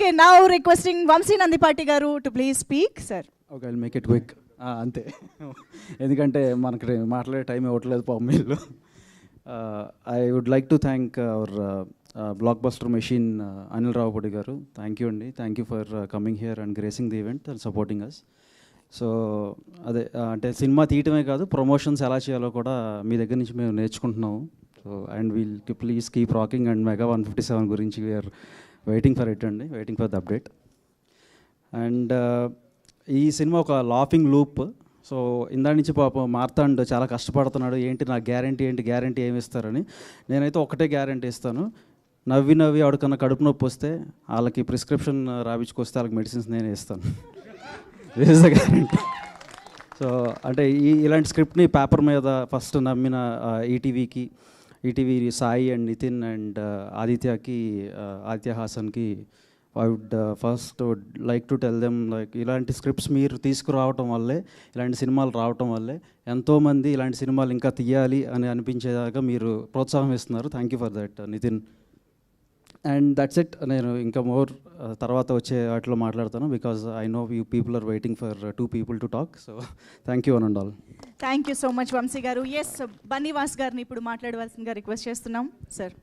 Okay, now requesting Vamshi Nandipati garu to please speak sir. Okay, I'll make it quick. అంతే, ఎందుకంటే మనకి మాట్లాడే టైం ఇవ్వట్లేదు పాపం వీళ్ళు. I would like to thank our blockbuster machine Anil Ravipudi garu. Thank you అండి, thank you for coming here and gracing the event and supporting us. So అదే అంటే సినిమా తీయటమే కాదు, ప్రమోషన్స్ ఎలా చేయాలో కూడా మీ దగ్గర నుంచి మేము నేర్చుకుంటున్నాము. So and we'll please keep rocking and mega 157 గురించి వీఆర్ వెయిటింగ్ ఫర్ ఇట్ అండి, waiting for the update. And ఈ సినిమా ఒక లాఫింగ్ లూప్. సో ఇందా నుంచి పాపం మార్తాండ్ చాలా కష్టపడుతున్నాడు, ఏంటి నా గ్యారంటీ ఏంటి, గ్యారంటీ ఏమి ఇస్తారని. నేనైతే ఒకటే గ్యారంటీ ఇస్తాను, నవ్వి నవ్వి ఆవిడకన్నా కడుపు నొప్పి వస్తే వాళ్ళకి ప్రిస్క్రిప్షన్ రాయించుకొస్తే వాళ్ళకి మెడిసిన్స్ నేనే ఇస్తాను. This is the guarantee. So అంటే ఇలాంటి స్క్రిప్ట్ని పేపర్ మీద ఫస్ట్ నమ్మిన ETV Sai and Nitin and Aditya హాసన్కి I would first like to tell them like ఇలాంటి స్క్రిప్ట్స్ మీరు తీసుకురావటం వల్లే, ఇలాంటి సినిమాలు రావటం వల్లే ఎంతోమంది ఇలాంటి సినిమాలు ఇంకా తీయాలి అని అనిపించేదాకా మీరు ప్రోత్సాహం ఇస్తున్నారు. Thank you for that Nitin. And that's it. నేను ఇంకా మోర్ తర్వాత వచ్చే వాటిలో మాట్లాడతాను, because I know you people are waiting for 2 people to talk. So thank you and all. Thank you so much Vamsi garu. Yes, Bunny Vas గారిని ఇప్పుడు మాట్లాడవలసిందిగా రిక్వెస్ట్ చేస్తున్నాం సార్.